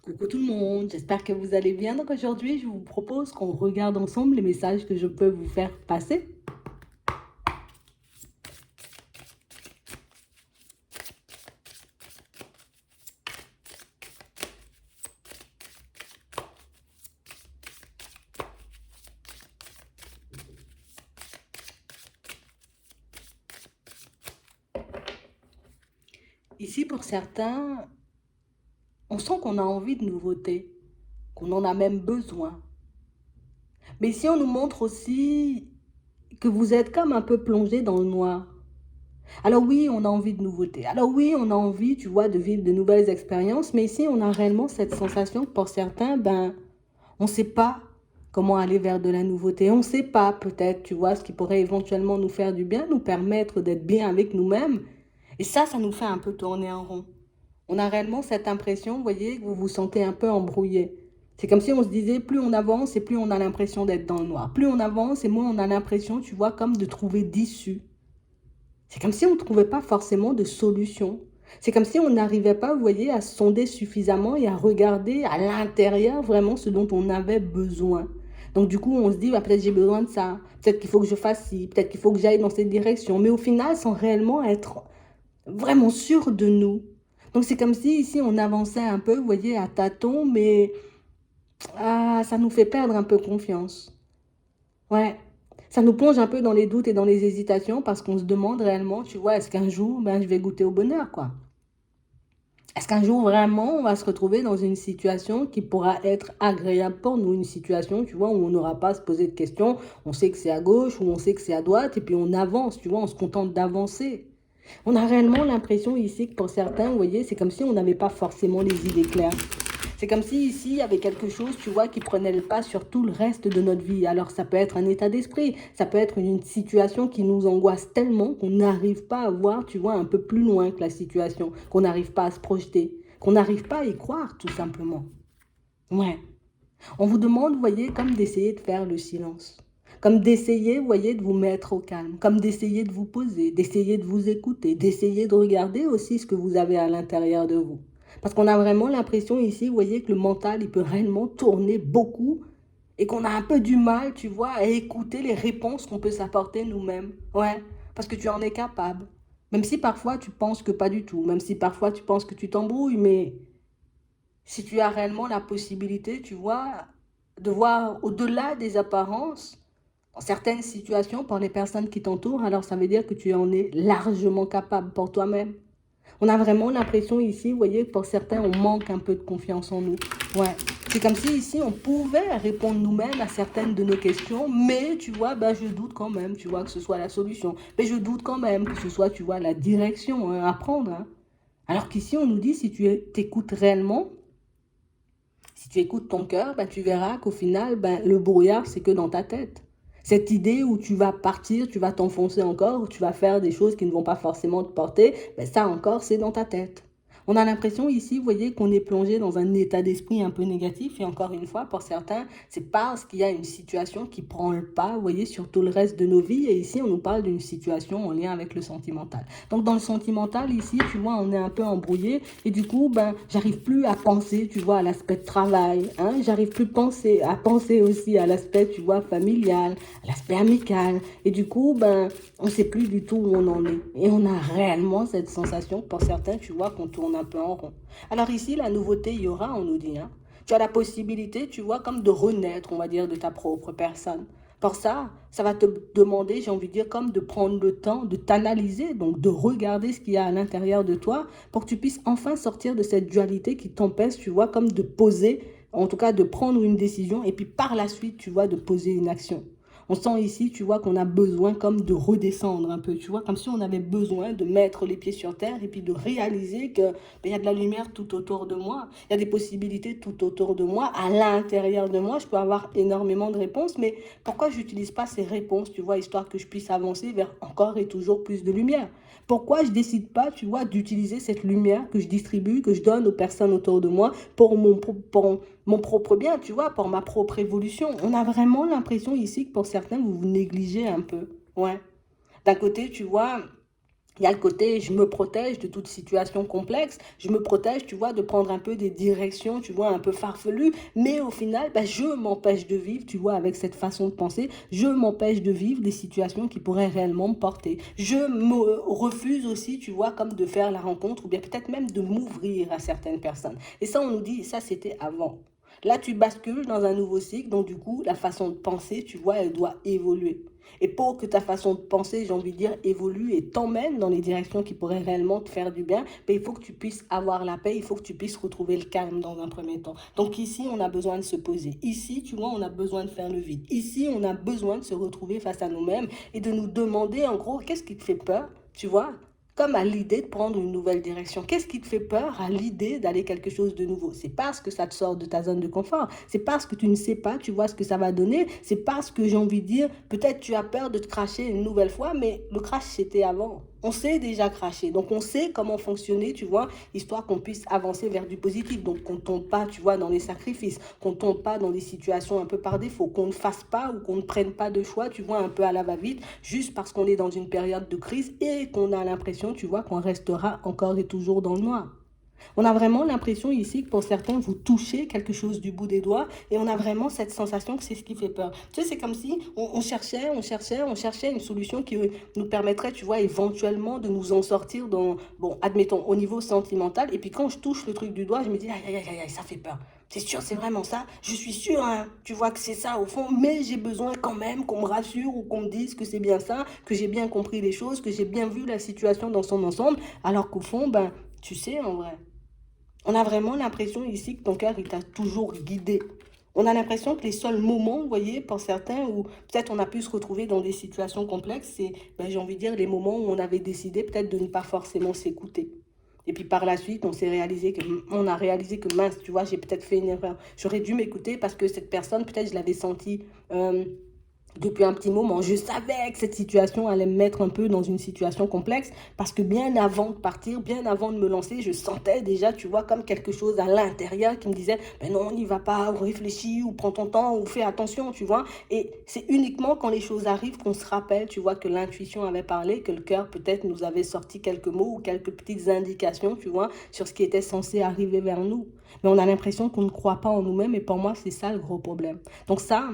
Coucou tout le monde, j'espère que vous allez bien. Donc aujourd'hui, je vous propose qu'on regarde ensemble les messages que je peux vous faire passer. Ici, pour certains, on sent qu'on a envie de nouveautés, qu'on en a même besoin. Mais ici, on nous montre aussi que vous êtes comme un peu plongé dans le noir. Alors oui, on a envie de nouveautés. Alors oui, on a envie, tu vois, de vivre de nouvelles expériences. Mais ici, on a réellement cette sensation que pour certains, on ne sait pas comment aller vers de la nouveauté. On ne sait pas peut-être, tu vois, ce qui pourrait éventuellement nous faire du bien, nous permettre d'être bien avec nous-mêmes. Et ça nous fait un peu tourner en rond. On a réellement cette impression, vous voyez, que vous vous sentez un peu embrouillé. C'est comme si on se disait, plus on avance et plus on a l'impression d'être dans le noir. Plus on avance et moins on a l'impression, tu vois, comme de trouver d'issue. C'est comme si on ne trouvait pas forcément de solution. C'est comme si on n'arrivait pas, vous voyez, à sonder suffisamment et à regarder à l'intérieur vraiment ce dont on avait besoin. Donc du coup, on se dit, bah, peut-être j'ai besoin de ça, peut-être qu'il faut que je fasse ci, peut-être qu'il faut que j'aille dans cette direction. Mais au final, sans réellement être vraiment sûr de nous. Donc c'est comme si ici, on avançait un peu, vous voyez, à tâtons, mais ça nous fait perdre un peu confiance. Ouais, ça nous plonge un peu dans les doutes et dans les hésitations parce qu'on se demande réellement, tu vois, est-ce qu'un jour, je vais goûter au bonheur, quoi. Est-ce qu'un jour, vraiment, on va se retrouver dans une situation qui pourra être agréable pour nous, une situation, tu vois, où on n'aura pas à se poser de questions, on sait que c'est à gauche ou on sait que c'est à droite, et puis on avance, tu vois, on se contente d'avancer. On a réellement l'impression ici que pour certains, vous voyez, c'est comme si on n'avait pas forcément les idées claires. C'est comme si ici, il y avait quelque chose, tu vois, qui prenait le pas sur tout le reste de notre vie. Alors, ça peut être un état d'esprit, ça peut être une situation qui nous angoisse tellement qu'on n'arrive pas à voir, tu vois, un peu plus loin que la situation, qu'on n'arrive pas à se projeter, qu'on n'arrive pas à y croire, tout simplement. Ouais. On vous demande, vous voyez, comme d'essayer de faire le silence. Comme d'essayer, vous voyez, de vous mettre au calme. Comme d'essayer de vous poser, d'essayer de vous écouter, d'essayer de regarder aussi ce que vous avez à l'intérieur de vous. Parce qu'on a vraiment l'impression ici, vous voyez, que le mental, il peut réellement tourner beaucoup et qu'on a un peu du mal, tu vois, à écouter les réponses qu'on peut s'apporter nous-mêmes. Ouais, parce que tu en es capable. Même si parfois tu penses que pas du tout, même si parfois tu penses que tu t'embrouilles, mais si tu as réellement la possibilité, tu vois, de voir au-delà des apparences, dans certaines situations, pour les personnes qui t'entourent, alors ça veut dire que tu en es largement capable pour toi-même. On a vraiment l'impression ici, vous voyez, pour certains, on manque un peu de confiance en nous. Ouais. C'est comme si ici, on pouvait répondre nous-mêmes à certaines de nos questions, mais tu vois, je doute quand même, tu vois, que ce soit la solution. Mais je doute quand même que ce soit, tu vois, la direction à prendre. Hein. Alors qu'ici, on nous dit, si tu t'écoutes réellement, si tu écoutes ton cœur, tu verras qu'au final, le brouillard, c'est que dans ta tête. Cette idée où tu vas partir, tu vas t'enfoncer encore, où tu vas faire des choses qui ne vont pas forcément te porter, ça encore, c'est dans ta tête. On a l'impression ici, vous voyez, qu'on est plongé dans un état d'esprit un peu négatif. Et encore une fois, pour certains, c'est parce qu'il y a une situation qui prend le pas, vous voyez, sur tout le reste de nos vies. Et ici, on nous parle d'une situation en lien avec le sentimental. Donc, dans le sentimental, ici, tu vois, on est un peu embrouillé. Et du coup, j'arrive plus à penser, tu vois, à l'aspect de travail. Hein, j'arrive plus à penser aussi à l'aspect, tu vois, familial, à l'aspect amical. Et du coup, on sait plus du tout où on en est. Et on a réellement cette sensation, pour certains, tu vois, qu'on tourne un peu en rond. Alors ici, la nouveauté, il y aura, on nous dit. Hein. Tu as la possibilité, tu vois, comme de renaître, on va dire, de ta propre personne. Pour ça va te demander, j'ai envie de dire, comme de prendre le temps de t'analyser, donc de regarder ce qu'il y a à l'intérieur de toi pour que tu puisses enfin sortir de cette dualité qui t'empêche, tu vois, comme de poser, en tout cas de prendre une décision et puis par la suite, tu vois, de poser une action. On sent ici, tu vois, qu'on a besoin comme de redescendre un peu, tu vois, comme si on avait besoin de mettre les pieds sur terre et puis de réaliser que il y a de la lumière tout autour de moi, il y a des possibilités tout autour de moi, à l'intérieur de moi, je peux avoir énormément de réponses, mais pourquoi je n'utilise pas ces réponses, tu vois, histoire que je puisse avancer vers encore et toujours plus de lumière? Pourquoi je ne décide pas, tu vois, d'utiliser cette lumière que je distribue, que je donne aux personnes autour de moi pour mon propre bien, tu vois, pour ma propre évolution. On a vraiment l'impression ici que pour certains, vous vous négligez un peu. Ouais. D'un côté, tu vois, Il y a le côté, je me protège de toute situation complexe, je me protège, tu vois, de prendre un peu des directions, tu vois, un peu farfelues, mais au final, bah, je m'empêche de vivre, tu vois, avec cette façon de penser, je m'empêche de vivre des situations qui pourraient réellement me porter. Je me refuse aussi, tu vois, comme de faire la rencontre, ou bien peut-être même de m'ouvrir à certaines personnes. Et ça, on nous dit, ça, c'était avant. Là, tu bascules dans un nouveau cycle, donc du coup, la façon de penser, tu vois, elle doit évoluer. Et pour que ta façon de penser, j'ai envie de dire, évolue et t'emmène dans les directions qui pourraient réellement te faire du bien, ben, il faut que tu puisses avoir la paix, il faut que tu puisses retrouver le calme dans un premier temps. Donc ici, on a besoin de se poser. Ici, tu vois, on a besoin de faire le vide. Ici, on a besoin de se retrouver face à nous-mêmes et de nous demander, en gros, qu'est-ce qui te fait peur, tu vois, comme à l'idée de prendre une nouvelle direction. Qu'est-ce qui te fait peur à l'idée d'aller quelque chose de nouveau? C'est parce que ça te sort de ta zone de confort. C'est parce que tu ne sais pas, tu vois ce que ça va donner. C'est parce que j'ai envie de dire, peut-être tu as peur de te cracher une nouvelle fois, mais le crash c'était avant. On sait déjà cracher, donc on sait comment fonctionner, tu vois, histoire qu'on puisse avancer vers du positif. Donc qu'on ne tombe pas, tu vois, dans les sacrifices, qu'on ne tombe pas dans des situations un peu par défaut, qu'on ne fasse pas ou qu'on ne prenne pas de choix, tu vois, un peu à la va-vite, juste parce qu'on est dans une période de crise et qu'on a l'impression, tu vois, qu'on restera encore et toujours dans le noir. On a vraiment l'impression ici que pour certains, vous touchez quelque chose du bout des doigts et on a vraiment cette sensation que c'est ce qui fait peur. Tu sais, c'est comme si on cherchait une solution qui nous permettrait, tu vois, éventuellement de nous en sortir dans, bon, admettons, au niveau sentimental. Et puis quand je touche le truc du doigt, je me dis, aïe, aïe, aïe, aïe, ça fait peur. C'est sûr, c'est vraiment ça. Je suis sûr, hein, tu vois que c'est ça au fond, mais j'ai besoin quand même qu'on me rassure ou qu'on me dise que c'est bien ça, que j'ai bien compris les choses, que j'ai bien vu la situation dans son ensemble, alors qu'au fond, ben, tu sais, en vrai, on a vraiment l'impression ici que ton cœur, il t'a toujours guidé. On a l'impression que les seuls moments, vous voyez, pour certains, où peut-être on a pu se retrouver dans des situations complexes, c'est, ben, j'ai envie de dire, les moments où on avait décidé peut-être de ne pas forcément s'écouter. Et puis par la suite, on a réalisé que mince, tu vois, j'ai peut-être fait une erreur. J'aurais dû m'écouter parce que cette personne, peut-être je l'avais sentie depuis un petit moment. Je savais que cette situation allait me mettre un peu dans une situation complexe parce que bien avant de partir, bien avant de me lancer, je sentais déjà, tu vois, comme quelque chose à l'intérieur qui me disait, ben non, n'y va pas, ou réfléchis, ou prends ton temps, ou fais attention, tu vois. Et c'est uniquement quand les choses arrivent qu'on se rappelle, tu vois, que l'intuition avait parlé, que le cœur peut-être nous avait sorti quelques mots ou quelques petites indications, tu vois, sur ce qui était censé arriver vers nous. Mais on a l'impression qu'on ne croit pas en nous-mêmes et pour moi, c'est ça le gros problème. Donc ça,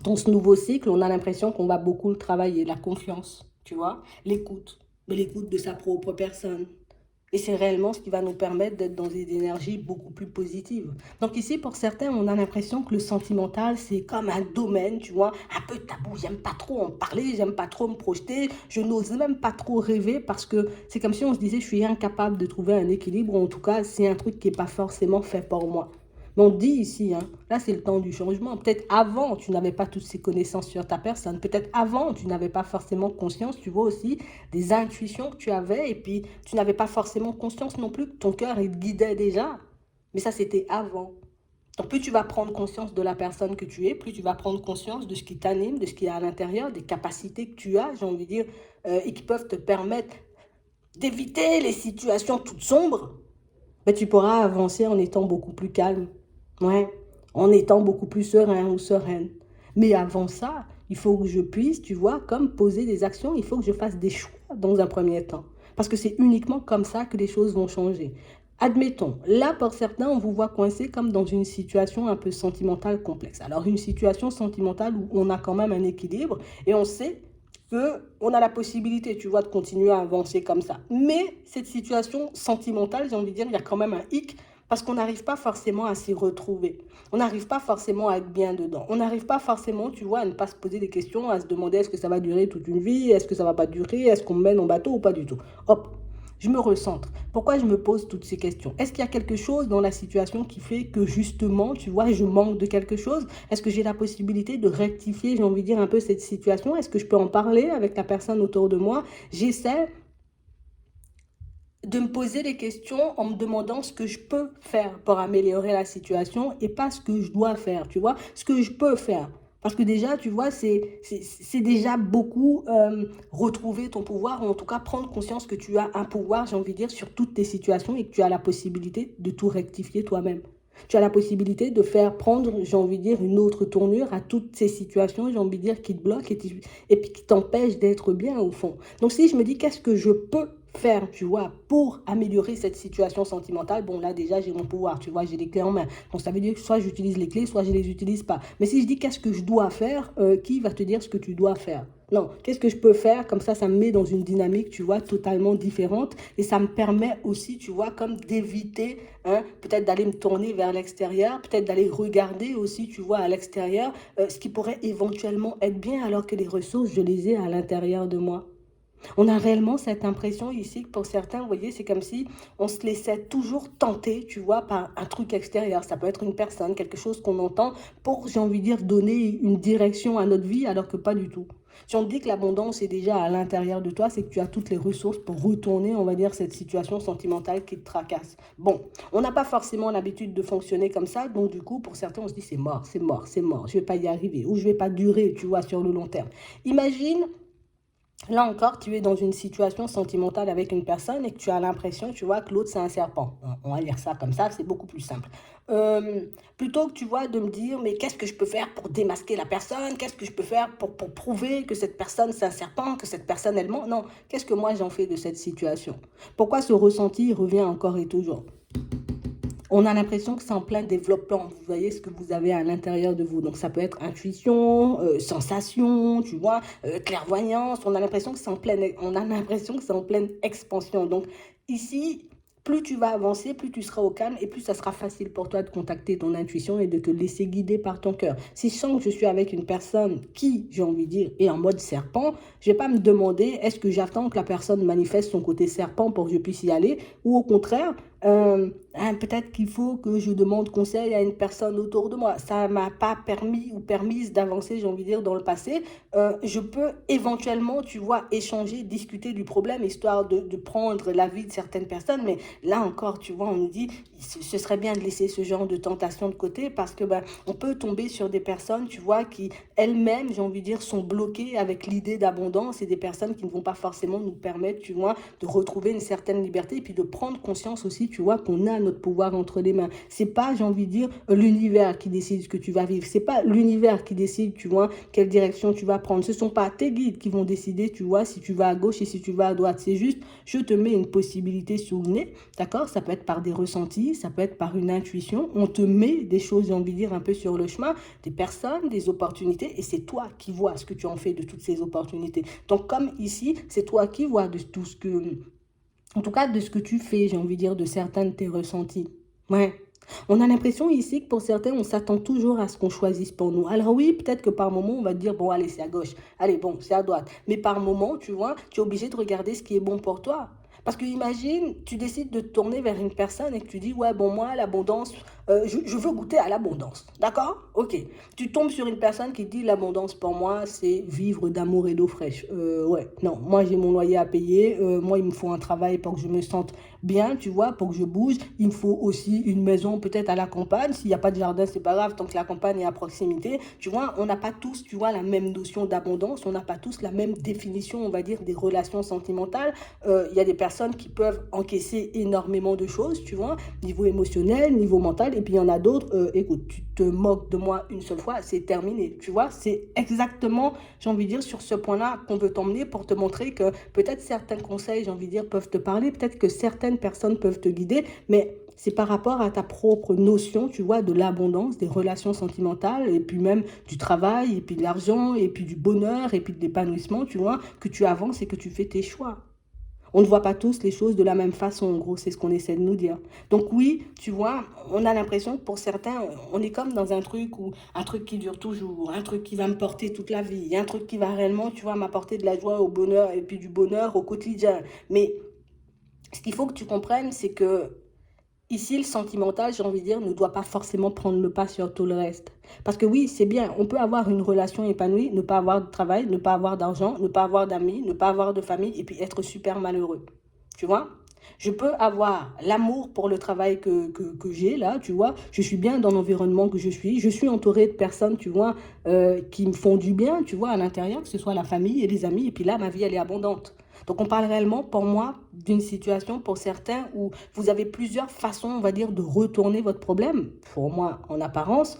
dans ce nouveau cycle, on a l'impression qu'on va beaucoup le travailler, la confiance, tu vois, l'écoute, mais l'écoute de sa propre personne. Et c'est réellement ce qui va nous permettre d'être dans des énergies beaucoup plus positives. Donc ici, pour certains, on a l'impression que le sentimental, c'est comme un domaine, tu vois, un peu tabou. J'aime pas trop en parler, j'aime pas trop me projeter, je n'ose même pas trop rêver parce que c'est comme si on se disait, je suis incapable de trouver un équilibre, ou en tout cas, c'est un truc qui n'est pas forcément fait pour moi. Mais on dit ici, hein, là c'est le temps du changement. Peut-être avant, tu n'avais pas toutes ces connaissances sur ta personne. Peut-être avant, tu n'avais pas forcément conscience, tu vois aussi, des intuitions que tu avais. Et puis, tu n'avais pas forcément conscience non plus que ton cœur, il te guidait déjà. Mais ça, c'était avant. Donc, plus tu vas prendre conscience de la personne que tu es, plus tu vas prendre conscience de ce qui t'anime, de ce qui est à l'intérieur, des capacités que tu as, j'ai envie de dire, et qui peuvent te permettre d'éviter les situations toutes sombres, ben, tu pourras avancer en étant beaucoup plus calme. Ouais, en étant beaucoup plus serein ou sereine. Mais avant ça, il faut que je puisse, tu vois, comme poser des actions, il faut que je fasse des choix dans un premier temps. Parce que c'est uniquement comme ça que les choses vont changer. Admettons, là pour certains, on vous voit coincé comme dans une situation un peu sentimentale complexe. Alors une situation sentimentale où on a quand même un équilibre et on sait qu'on a la possibilité, tu vois, de continuer à avancer comme ça. Mais cette situation sentimentale, j'ai envie de dire, il y a quand même un hic parce qu'on n'arrive pas forcément à s'y retrouver. On n'arrive pas forcément à être bien dedans. On n'arrive pas forcément, tu vois, à ne pas se poser des questions, à se demander est-ce que ça va durer toute une vie, est-ce que ça va pas durer, est-ce qu'on me mène en bateau ou pas du tout. Hop, je me recentre. Pourquoi je me pose toutes ces questions? Est-ce qu'il y a quelque chose dans la situation qui fait que justement, tu vois, je manque de quelque chose? Est-ce que j'ai la possibilité de rectifier, j'ai envie de dire, un peu cette situation? Est-ce que je peux en parler avec la personne autour de moi? J'essaie de me poser des questions en me demandant ce que je peux faire pour améliorer la situation et pas ce que je dois faire, tu vois, ce que je peux faire. Parce que déjà, tu vois, c'est déjà beaucoup retrouver ton pouvoir, ou en tout cas prendre conscience que tu as un pouvoir, j'ai envie de dire, sur toutes tes situations et que tu as la possibilité de tout rectifier toi-même. Tu as la possibilité de faire prendre, j'ai envie de dire, une autre tournure à toutes ces situations, j'ai envie de dire, qui te bloquent et puis qui t'empêchent d'être bien au fond. Donc si je me dis, qu'est-ce que je peux faire, tu vois, pour améliorer cette situation sentimentale, bon là déjà j'ai mon pouvoir, tu vois, j'ai les clés en main. Donc ça veut dire que soit j'utilise les clés, soit je les utilise pas. Mais si je dis qu'est-ce que je dois faire, qui va te dire ce que tu dois faire? Non, qu'est-ce que je peux faire? Comme ça me met dans une dynamique, tu vois, totalement différente. Et ça me permet aussi, tu vois, comme d'éviter, hein, peut-être d'aller me tourner vers l'extérieur, peut-être d'aller regarder aussi, tu vois, à l'extérieur, ce qui pourrait éventuellement être bien alors que les ressources, je les ai à l'intérieur de moi. On a réellement cette impression ici que pour certains, vous voyez, c'est comme si on se laissait toujours tenter, tu vois, par un truc extérieur. Ça peut être une personne, quelque chose qu'on entend pour, j'ai envie de dire, donner une direction à notre vie, alors que pas du tout. Si on te dit que l'abondance est déjà à l'intérieur de toi, c'est que tu as toutes les ressources pour retourner, on va dire, cette situation sentimentale qui te tracasse. Bon, on n'a pas forcément l'habitude de fonctionner comme ça, donc du coup, pour certains, on se dit c'est mort, c'est mort, c'est mort, je vais pas y arriver, ou je vais pas durer, tu vois, sur le long terme. Imagine. Là encore, tu es dans une situation sentimentale avec une personne et que tu as l'impression, tu vois, que l'autre, c'est un serpent. On va lire ça comme ça, c'est beaucoup plus simple. Euh, Plutôt que, tu vois, de me dire, mais qu'est-ce que je peux faire pour démasquer la personne? Qu'est-ce que je peux faire pour prouver que cette personne, c'est un serpent, que cette personne, elle ment? Non, qu'est-ce que moi, j'en fais de cette situation? Pourquoi ce ressenti revient encore et toujours? On a l'impression que c'est en plein développement. Vous voyez ce que vous avez à l'intérieur de vous. Donc ça peut être intuition, sensation, tu vois, clairvoyance. On a l'impression que c'est en pleine, on a l'impression que c'est en pleine expansion. Donc ici, plus tu vas avancer, plus tu seras au calme et plus ça sera facile pour toi de contacter ton intuition et de te laisser guider par ton cœur. Si je sens que je suis avec une personne qui, j'ai envie de dire, est en mode serpent, je ne vais pas me demander est-ce que j'attends que la personne manifeste son côté serpent pour que je puisse y aller ou au contraire, hein, peut-être qu'il faut que je demande conseil à une personne autour de moi. Ça ne m'a pas permis ou permise d'avancer, j'ai envie de dire, dans le passé. Je peux éventuellement, tu vois, échanger, discuter du problème, histoire de prendre l'avis de certaines personnes. Mais là encore, tu vois, on nous dit, ce serait bien de laisser ce genre de tentation de côté parce que ben, on peut tomber sur des personnes, tu vois, qui elles-mêmes, j'ai envie de dire, sont bloquées avec l'idée d'abondance et des personnes qui ne vont pas forcément nous permettre, tu vois, de retrouver une certaine liberté et puis de prendre conscience aussi, tu vois, qu'on a notre pouvoir entre les mains. C'est pas, j'ai envie de dire, l'univers qui décide ce que tu vas vivre. C'est pas l'univers qui décide, tu vois, quelle direction tu vas prendre. Ce sont pas tes guides qui vont décider, tu vois, si tu vas à gauche et si tu vas à droite. C'est juste, je te mets une possibilité sous le nez, d'accord? Ça peut être par des ressentis, ça peut être par une intuition. On te met des choses, j'ai envie de dire, un peu sur le chemin, des personnes, des opportunités, et c'est toi qui vois ce que tu en fais de toutes ces opportunités. Donc, comme ici, c'est toi qui vois de tout ce que, en tout cas, de ce que tu fais, j'ai envie de dire, de certains de tes ressentis. Ouais. On a l'impression ici que pour certains, on s'attend toujours à ce qu'on choisisse pour nous. Alors oui, peut-être que par moment, on va te dire, bon, allez, c'est à gauche. Allez, bon, c'est à droite. Mais par moment, tu vois, tu es obligé de regarder ce qui est bon pour toi. Parce que imagine, tu décides de te tourner vers une personne et que tu dis, ouais, bon, moi, l'abondance, je veux goûter à l'abondance. D'accord? Ok. Tu tombes sur une personne qui dit, l'abondance pour moi, c'est vivre d'amour et d'eau fraîche. Ouais, non, moi, j'ai mon loyer à payer. Moi, il me faut un travail pour que je me sente bien, tu vois, pour que je bouge. Il me faut aussi une maison peut-être à la campagne. S'il n'y a pas de jardin, c'est pas grave, tant que la campagne est à proximité. Tu vois, on n'a pas tous, tu vois, la même notion d'abondance. On n'a pas tous la même définition, on va dire, des relations sentimentales. Il y a des personnes qui peuvent encaisser énormément de choses, tu vois, niveau émotionnel, niveau mental. Et puis il y en a d'autres, écoute, tu te moques de moi une seule fois, c'est terminé. Tu vois, c'est exactement, j'ai envie de dire, sur ce point-là qu'on veut t'emmener pour te montrer que peut-être certains conseils, j'ai envie de dire, peuvent te parler, peut-être que certaines personnes peuvent te guider, mais c'est par rapport à ta propre notion, tu vois, de l'abondance, des relations sentimentales, et puis même du travail, et puis de l'argent, et puis du bonheur, et puis de l'épanouissement, tu vois, que tu avances et que tu fais tes choix. On ne voit pas tous les choses de la même façon, en gros, c'est ce qu'on essaie de nous dire. Donc oui, tu vois, on a l'impression que pour certains, on est comme dans un truc où un truc qui dure toujours, un truc qui va me porter toute la vie, un truc qui va réellement, tu vois, m'apporter de la joie au bonheur et puis du bonheur au quotidien. Mais ce qu'il faut que tu comprennes, c'est que ici, le sentimental, j'ai envie de dire, ne doit pas forcément prendre le pas sur tout le reste. Parce que oui, c'est bien, on peut avoir une relation épanouie, ne pas avoir de travail, ne pas avoir d'argent, ne pas avoir d'amis, ne pas avoir de famille, et puis être super malheureux. Tu vois? Je peux avoir l'amour pour le travail que j'ai là, tu vois. Je suis bien dans l'environnement que je suis. Je suis entourée de personnes, tu vois, qui me font du bien, tu vois, à l'intérieur, que ce soit la famille et les amis. Et puis là, ma vie, elle est abondante. Donc, on parle réellement, pour moi, d'une situation pour certains où vous avez plusieurs façons, on va dire, de retourner votre problème. Pour moi, en apparence,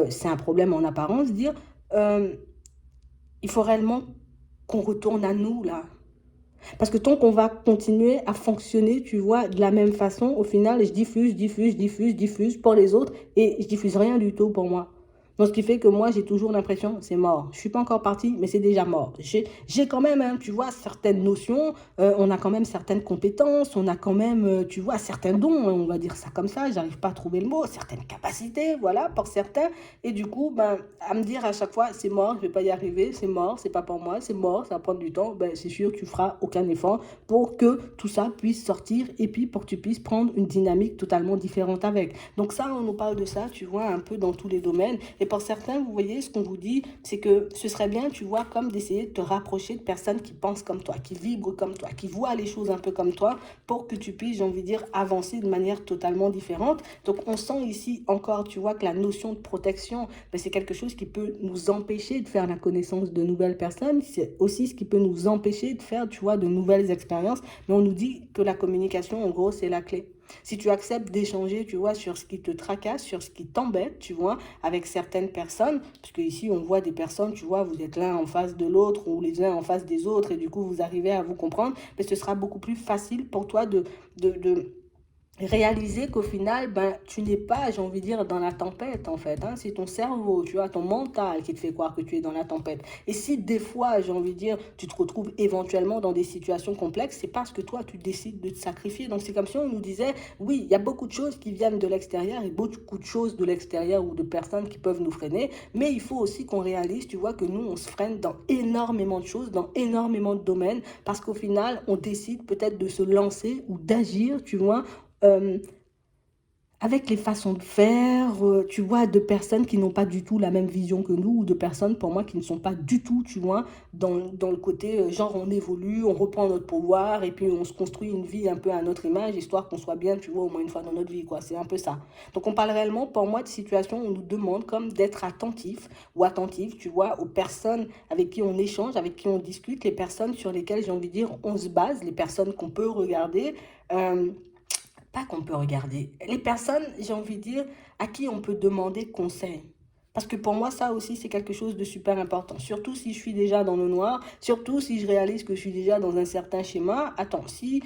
c'est un problème en apparence, dire, euh, il faut réellement qu'on retourne à nous, là. Parce que tant qu'on va continuer à fonctionner, tu vois, de la même façon, au final, je diffuse, diffuse, diffuse, diffuse pour les autres et je diffuse rien du tout pour moi. Donc, ce qui fait que moi, j'ai toujours l'impression, c'est mort. Je suis pas encore parti, mais c'est déjà mort. J'ai quand même, hein, tu vois, certaines notions, on a quand même certaines compétences, on a quand même, tu vois, certains dons, hein, on va dire ça comme ça, j'arrive pas à trouver le mot, certaines capacités, voilà, pour certains. Et du coup, ben, à me dire à chaque fois, c'est mort, je vais pas y arriver, c'est mort, c'est pas pour moi, c'est mort, ça va prendre du temps, ben, c'est sûr que tu feras aucun effort pour que tout ça puisse sortir et puis pour que tu puisses prendre une dynamique totalement différente avec. Donc ça, on nous parle de ça, tu vois, un peu dans tous les domaines. Et pour certains, vous voyez, ce qu'on vous dit, c'est que ce serait bien, tu vois, comme d'essayer de te rapprocher de personnes qui pensent comme toi, qui vibrent comme toi, qui voient les choses un peu comme toi, pour que tu puisses, j'ai envie de dire, avancer de manière totalement différente. Donc on sent ici encore, tu vois, que la notion de protection, ben, c'est quelque chose qui peut nous empêcher de faire la connaissance de nouvelles personnes. C'est aussi ce qui peut nous empêcher de faire, tu vois, de nouvelles expériences. Mais on nous dit que la communication, en gros, c'est la clé. Si tu acceptes d'échanger, tu vois, sur ce qui te tracasse, sur ce qui t'embête, tu vois, avec certaines personnes, parce que ici on voit des personnes, tu vois, vous êtes l'un en face de l'autre ou les uns en face des autres et du coup vous arrivez à vous comprendre, mais ce sera beaucoup plus facile pour toi de réaliser qu'au final, ben, tu n'es pas, j'ai envie de dire, dans la tempête, en fait. Hein. C'est ton cerveau, tu vois, ton mental qui te fait croire que tu es dans la tempête. Et si des fois, j'ai envie de dire, tu te retrouves éventuellement dans des situations complexes, c'est parce que toi, tu décides de te sacrifier. Donc, c'est comme si on nous disait, oui, il y a beaucoup de choses qui viennent de l'extérieur et beaucoup de choses de l'extérieur ou de personnes qui peuvent nous freiner. Mais il faut aussi qu'on réalise, tu vois, que nous, on se freine dans énormément de choses, dans énormément de domaines, parce qu'au final, on décide peut-être de se lancer ou d'agir, tu vois, euh, avec les façons de faire, tu vois, de personnes qui n'ont pas du tout la même vision que nous, ou de personnes pour moi qui ne sont pas du tout, tu vois, dans le côté, genre on évolue, on reprend notre pouvoir, et puis on se construit une vie un peu à notre image, histoire qu'on soit bien, tu vois, au moins une fois dans notre vie, quoi, c'est un peu ça. Donc on parle réellement, pour moi, de situations où on nous demande comme d'être attentif ou attentif, tu vois, aux personnes avec qui on échange, avec qui on discute, les personnes sur lesquelles, j'ai envie de dire, on se base, les personnes qu'on peut regarder, euh, pas qu'on peut regarder. Les personnes, j'ai envie de dire, à qui on peut demander conseil. Parce que pour moi, ça aussi, c'est quelque chose de super important. Surtout si je suis déjà dans le noir, surtout si je réalise que je suis déjà dans un certain schéma. Attends, si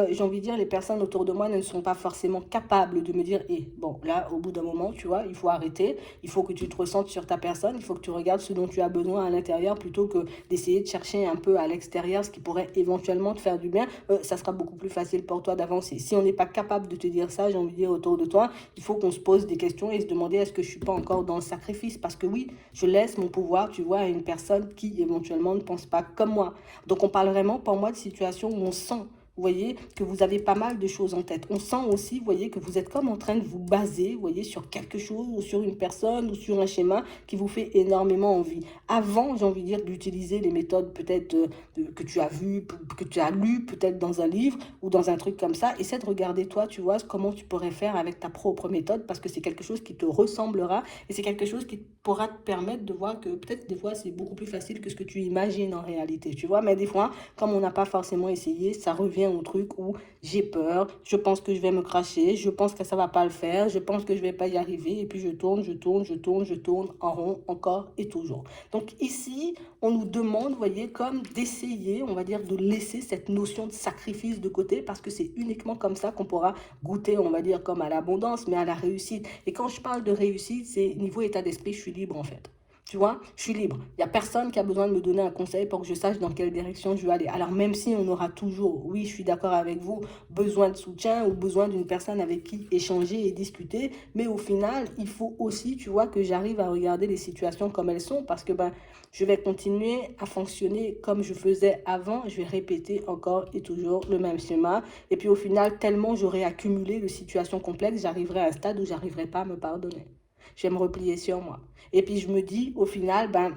j'ai envie de dire, les personnes autour de moi ne sont pas forcément capables de me dire, eh, bon, là, au bout d'un moment, tu vois, il faut arrêter, il faut que tu te ressentes sur ta personne, il faut que tu regardes ce dont tu as besoin à l'intérieur plutôt que d'essayer de chercher un peu à l'extérieur ce qui pourrait éventuellement te faire du bien. Ça sera beaucoup plus facile pour toi d'avancer. Si on n'est pas capable de te dire ça, j'ai envie de dire autour de toi, il faut qu'on se pose des questions et se demander est-ce que je suis pas encore dans le sacrifice parce que oui, je laisse mon pouvoir, tu vois, à une personne qui éventuellement ne pense pas comme moi. Donc on parle vraiment pour moi de situations où on sent, vous voyez, que vous avez pas mal de choses en tête. On sent aussi, vous voyez, que vous êtes comme en train de vous baser, vous voyez, sur quelque chose ou sur une personne ou sur un schéma qui vous fait énormément envie. Avant, j'ai envie de dire, d'utiliser les méthodes peut-être que tu as vues, que tu as lues peut-être dans un livre ou dans un truc comme ça, essaie de regarder toi, tu vois, comment tu pourrais faire avec ta propre méthode parce que c'est quelque chose qui te ressemblera et c'est quelque chose qui pourra te permettre de voir que peut-être des fois c'est beaucoup plus facile que ce que tu imagines en réalité, tu vois, mais des fois, comme on n'a pas forcément essayé, ça revient au truc où j'ai peur, je pense que je vais me cracher, je pense que ça va pas le faire, je pense que je vais pas y arriver et puis je tourne, je tourne, je tourne, je tourne en rond encore et toujours. Donc ici, on nous demande, vous voyez, comme d'essayer, on va dire, de laisser cette notion de sacrifice de côté parce que c'est uniquement comme ça qu'on pourra goûter, on va dire, comme à l'abondance, mais à la réussite. Et quand je parle de réussite, c'est niveau état d'esprit, je suis libre en fait. Tu vois, je suis libre. Il n'y a personne qui a besoin de me donner un conseil pour que je sache dans quelle direction je vais aller. Alors même si on aura toujours, oui, je suis d'accord avec vous, besoin de soutien ou besoin d'une personne avec qui échanger et discuter, mais au final, il faut aussi, tu vois, que j'arrive à regarder les situations comme elles sont parce que ben, je vais continuer à fonctionner comme je faisais avant, je vais répéter encore et toujours le même schéma. Et puis au final, tellement j'aurai accumulé de situations complexes, j'arriverai à un stade où j'arriverai pas à me pardonner. Je vais me replier sur moi. Et puis je me dis, au final, ben,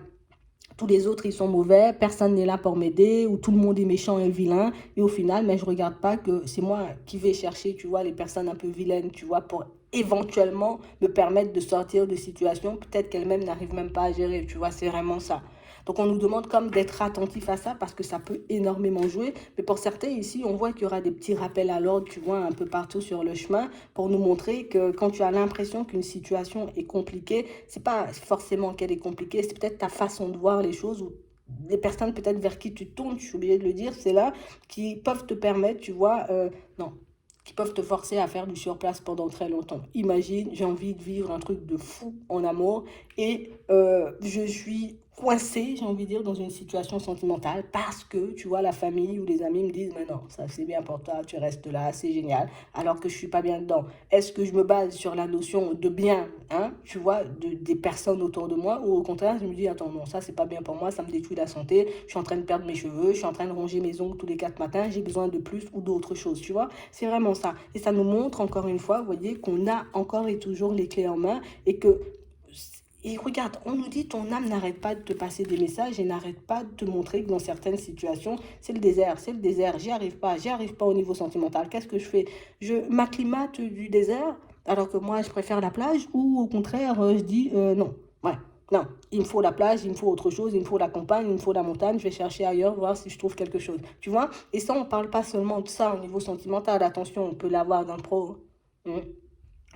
tous les autres, ils sont mauvais, personne n'est là pour m'aider, ou tout le monde est méchant et vilain. Et au final, mais je regarde pas que c'est moi qui vais chercher, tu vois, les personnes un peu vilaines, tu vois, pour éventuellement me permettre de sortir de situations, peut-être qu'elles-mêmes n'arrivent même pas à gérer, tu vois, c'est vraiment ça. Donc, on nous demande comme d'être attentif à ça parce que ça peut énormément jouer. Mais pour certains ici, on voit qu'il y aura des petits rappels à l'ordre, tu vois, un peu partout sur le chemin pour nous montrer que quand tu as l'impression qu'une situation est compliquée, c'est pas forcément qu'elle est compliquée, c'est peut-être ta façon de voir les choses ou les personnes peut-être vers qui tu tournes, je suis obligée de le dire, c'est là qui peuvent te permettre, tu vois, non, qui peuvent te forcer à faire du surplace pendant très longtemps. Imagine, j'ai envie de vivre un truc de fou en amour et je suis coincée, j'ai envie de dire, dans une situation sentimentale parce que, tu vois, la famille ou les amis me disent, mais non, ça c'est bien pour toi, tu restes là, c'est génial, alors que je suis pas bien dedans. Est-ce que je me base sur la notion de bien, hein, tu vois, des personnes autour de moi, ou au contraire, je me dis, attends, non, ça c'est pas bien pour moi, ça me détruit la santé, je suis en train de perdre mes cheveux, je suis en train de ronger mes ongles tous les 4 matins, j'ai besoin de plus ou d'autres choses, tu vois. C'est vraiment ça. Et ça nous montre encore une fois, vous voyez, qu'on a encore et toujours les clés en main et que et regarde, on nous dit ton âme n'arrête pas de te passer des messages et n'arrête pas de te montrer que dans certaines situations, c'est le désert, j'y arrive pas au niveau sentimental. Qu'est-ce que je fais? Je m'acclimate du désert alors que moi je préfère la plage ou au contraire je dis non, ouais, non, il me faut la plage, il me faut autre chose, il me faut la campagne, il me faut la montagne, je vais chercher ailleurs, voir si je trouve quelque chose. Tu vois? Et ça, on parle pas seulement de ça au niveau sentimental, attention, on peut l'avoir dans le pro. Hein.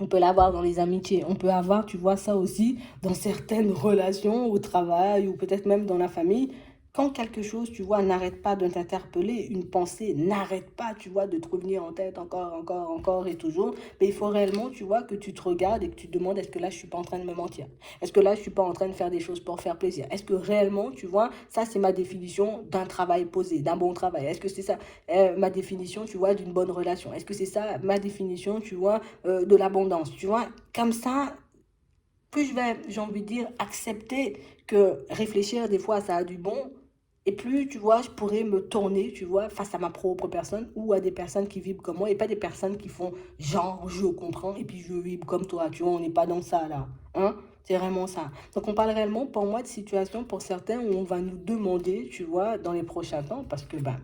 On peut l'avoir dans les amitiés. On peut avoir, tu vois, ça aussi dans certaines relations au travail ou peut-être même dans la famille. Quand quelque chose, tu vois, n'arrête pas de t'interpeller, une pensée n'arrête pas, tu vois, de te revenir en tête encore, encore, encore et toujours, mais il faut réellement, tu vois, que tu te regardes et que tu te demandes est-ce que là, je suis pas en train de me mentir? Est-ce que là, je suis pas en train de faire des choses pour faire plaisir? Est-ce que réellement, tu vois, ça, c'est ma définition d'un travail posé, d'un bon travail? Est-ce que c'est ça, ma définition, tu vois, d'une bonne relation? Est-ce que c'est ça, ma définition, tu vois, de l'abondance, tu vois. Comme ça, plus je vais, j'ai envie de dire, accepter que réfléchir, des fois, ça a du bon, et plus, tu vois, je pourrais me tourner, tu vois, face à ma propre personne ou à des personnes qui vibrent comme moi et pas des personnes qui font genre, je comprends et puis je vibre comme toi, tu vois, on n'est pas dans ça, là. Hein? C'est vraiment ça. Donc, on parle réellement, pour moi, de situations, pour certains, où on va nous demander, tu vois, dans les prochains temps, parce que, ben,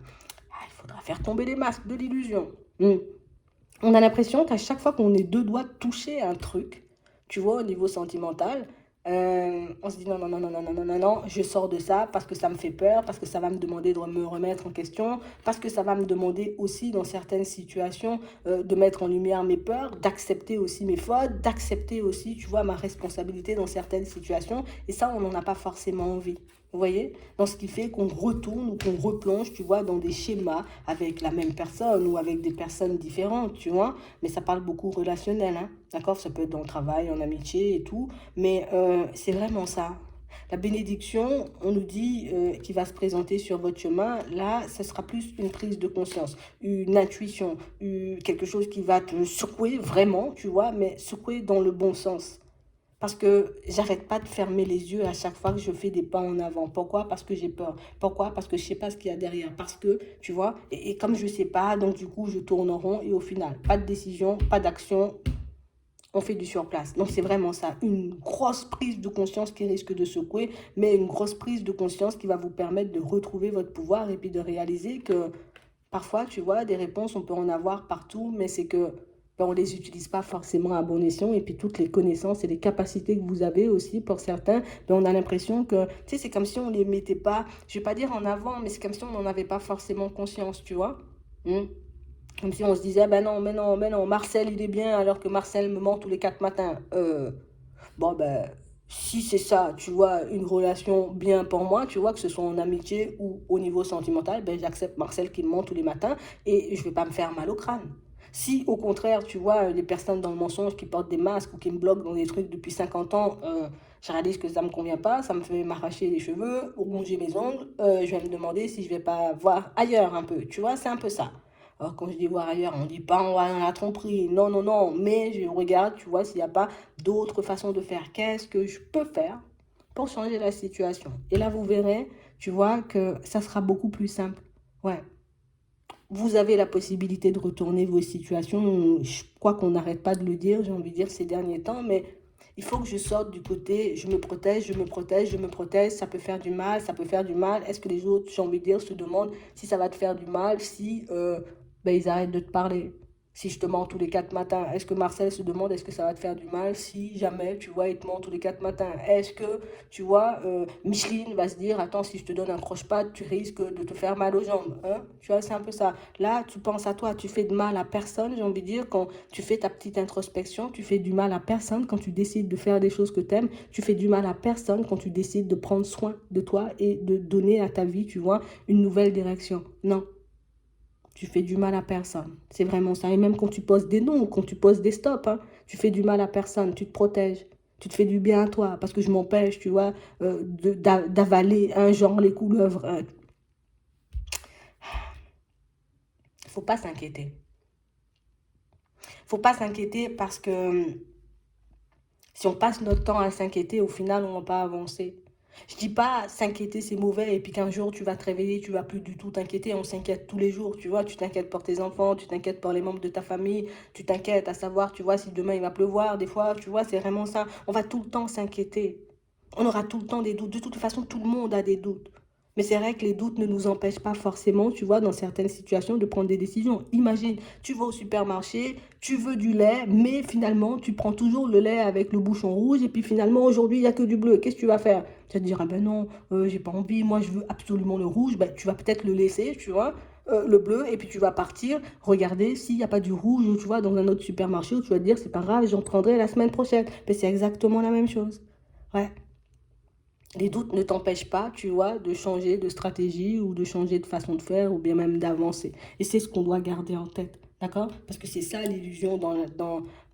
il faudra faire tomber les masques de l'illusion. On a l'impression qu'à chaque fois qu'on est deux doigts de toucher un truc, tu vois, au niveau sentimental, on se dit non, non, non, non, non, non, non, non, non, je sors de ça parce que ça me fait peur, parce que ça va me demander de me remettre en question, parce que ça va me demander aussi dans certaines situations de mettre en lumière mes peurs, d'accepter aussi mes fautes, d'accepter aussi, tu vois, ma responsabilité dans certaines situations. Et ça, on n'en a pas forcément envie. Vous voyez? Dans ce qui fait qu'on retourne ou qu'on replonge, tu vois, dans des schémas avec la même personne ou avec des personnes différentes, tu vois. Mais ça parle beaucoup relationnel, hein. D'accord? Ça peut être dans le travail, en amitié et tout. Mais c'est vraiment ça. La bénédiction, on nous dit qui va se présenter sur votre chemin, là, ce sera plus une prise de conscience, une intuition, quelque chose qui va te secouer vraiment, tu vois, mais secouer dans le bon sens. Parce que j'arrête pas de fermer les yeux à chaque fois que je fais des pas en avant. Pourquoi? Parce que j'ai peur. Pourquoi? Parce que je sais pas ce qu'il y a derrière. Parce que, tu vois, et comme je sais pas, donc du coup, je tourne en rond et au final, pas de décision, pas d'action, on fait du surplace. Donc c'est vraiment ça, une grosse prise de conscience qui risque de secouer, mais une grosse prise de conscience qui va vous permettre de retrouver votre pouvoir et puis de réaliser que parfois, tu vois, des réponses, on peut en avoir partout, mais c'est que ben, on ne les utilise pas forcément à bon escient. Et puis toutes les connaissances et les capacités que vous avez aussi, pour certains, ben, on a l'impression que, tu sais, c'est comme si on ne les mettait pas, je ne vais pas dire en avant, mais c'est comme si on n'en avait pas forcément conscience, tu vois. Hmm. Comme si on se disait, ben non, mais non, mais non, Marcel, il est bien, alors que Marcel me ment tous les 4 matins. Bon, ben, si c'est ça, tu vois, une relation bien pour moi, tu vois, que ce soit en amitié ou au niveau sentimental, ben, j'accepte Marcel qui me ment tous les matins et je vais pas me faire mal au crâne. Si au contraire, tu vois, les personnes dans le mensonge qui portent des masques ou qui me bloquent dans des trucs depuis 50 ans, je réalise que ça me convient pas, ça me fait m'arracher les cheveux, ronger mes ongles, je vais me demander si je vais pas voir ailleurs un peu, tu vois, c'est un peu ça. Alors quand je dis voir ailleurs, on dit pas on va dans la tromperie, non, non, non, mais je regarde, tu vois, s'il n'y a pas d'autres façons de faire. Qu'est-ce que je peux faire pour changer la situation? Et là, vous verrez, tu vois, que ça sera beaucoup plus simple. Ouais. Vous avez la possibilité de retourner vos situations. Je crois qu'on n'arrête pas de le dire, j'ai envie de dire, ces derniers temps, mais il faut que je sorte du côté je me protège, je me protège, je me protège, ça peut faire du mal, ça peut faire du mal. Est-ce que les autres, j'ai envie de dire, se demandent si ça va te faire du mal, si ben, ils arrêtent de te parler? Si je te mens tous les 4 matins, est-ce que Marcel se demande est-ce que ça va te faire du mal si jamais, tu vois, il te ment tous les 4 matins? Est-ce que, tu vois, Micheline va se dire, attends, si je te donne un croche-patte, tu risques de te faire mal aux jambes, hein? Tu vois, c'est un peu ça. Là, tu penses à toi, tu fais de mal à personne, j'ai envie de dire, quand tu fais ta petite introspection, tu fais du mal à personne quand tu décides de faire des choses que tu aimes, tu fais du mal à personne quand tu décides de prendre soin de toi et de donner à ta vie, tu vois, une nouvelle direction. Non. Tu fais du mal à personne. C'est vraiment ça. Et même quand tu poses des noms, quand tu poses des stops, hein, tu fais du mal à personne. Tu te protèges. Tu te fais du bien à toi. Parce que je m'empêche, tu vois, d'avaler un genre les couleuvres. Faut pas s'inquiéter. Faut pas s'inquiéter parce que si on passe notre temps à s'inquiéter, au final, on va pas avancer. Je dis pas s'inquiéter c'est mauvais et puis qu'un jour tu vas te réveiller, tu vas plus du tout t'inquiéter. On s'inquiète tous les jours, tu vois. Tu t'inquiètes pour tes enfants, tu t'inquiètes pour les membres de ta famille, tu t'inquiètes à savoir, tu vois, si demain il va pleuvoir. Des fois, tu vois, c'est vraiment ça. On va tout le temps s'inquiéter. On aura tout le temps des doutes. De toute façon, tout le monde a des doutes. Mais c'est vrai que les doutes ne nous empêchent pas forcément, tu vois, dans certaines situations, de prendre des décisions. Imagine, tu vas au supermarché, tu veux du lait, mais finalement, tu prends toujours le lait avec le bouchon rouge, et puis finalement, aujourd'hui, il n'y a que du bleu. Qu'est-ce que tu vas faire? Tu vas te dire, ah ben non, j'ai pas envie, moi, je veux absolument le rouge. Ben, tu vas peut-être le laisser, tu vois, le bleu, et puis tu vas partir, regarder s'il n'y a pas du rouge, tu vois, dans un autre supermarché, où tu vas te dire, c'est pas grave, j'en prendrai la semaine prochaine. Mais c'est exactement la même chose. Ouais. Les doutes ne t'empêchent pas, tu vois, de changer de stratégie ou de changer de façon de faire ou bien même d'avancer. Et c'est ce qu'on doit garder en tête, d'accord? Parce que c'est ça l'illusion dans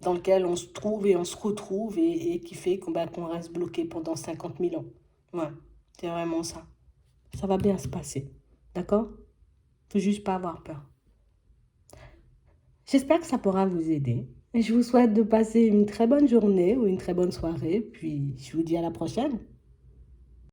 laquelle on se trouve et on se retrouve et qui fait qu'on reste bloqué pendant 50 000 ans. Ouais, c'est vraiment ça. Ça va bien se passer, d'accord? Faut juste pas avoir peur. J'espère que ça pourra vous aider. Et je vous souhaite de passer une très bonne journée ou une très bonne soirée, puis je vous dis à la prochaine.